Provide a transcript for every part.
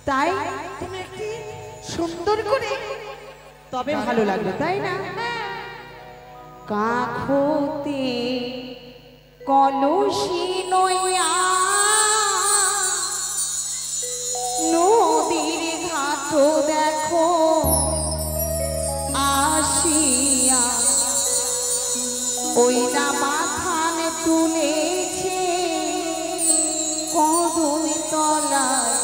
তাই তুমি একটু সুন্দর করে তবে ভালো লাগবে তাই না? কাখতে কলসি নইয়া নদীর ঘাট দেখো আসিয়া ওই না মাথান তুলেছে কদম তলায়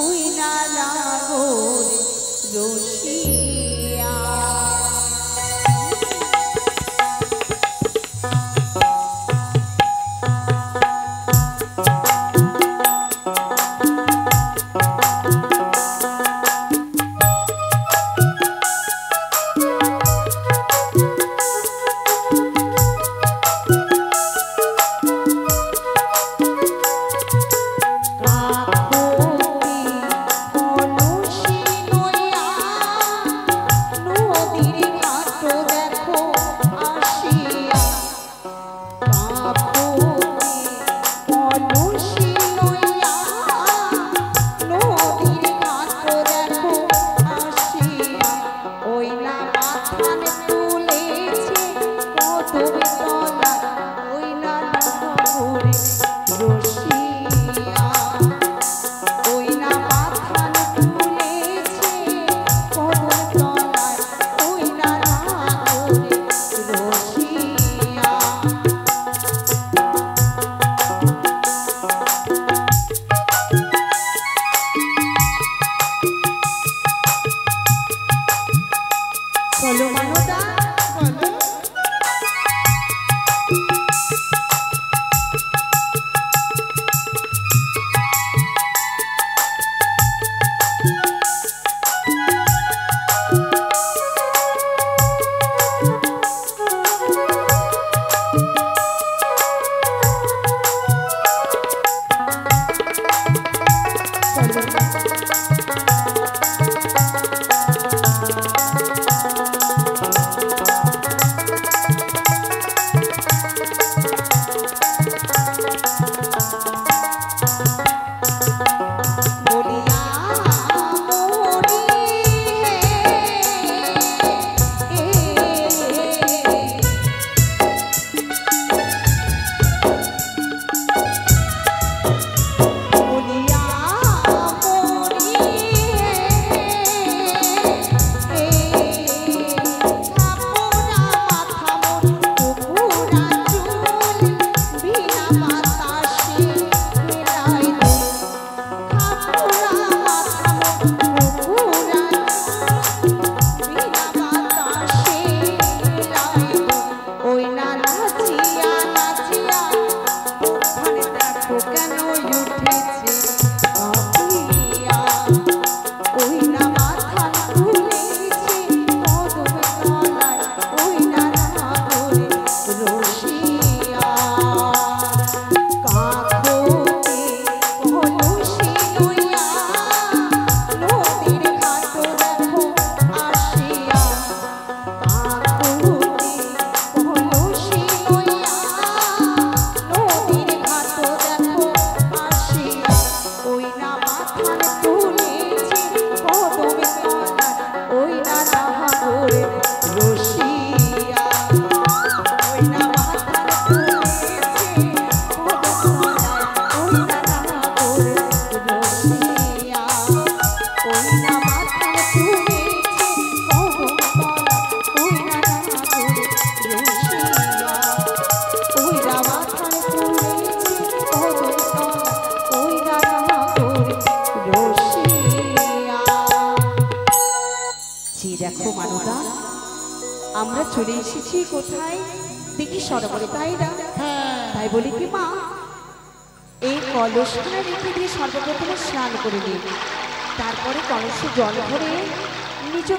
ওই না লাগর রসিয়া। দেখো মানবতা আমরা চলে এসেছি কোথায় দেখি সরোবরে তাই না? তাই বলি কি মা এই কলসখানা রেখে দিয়ে সর্বপ্রথমে স্নান করে নিই, তারপরে কলসে জল ভরে নিজ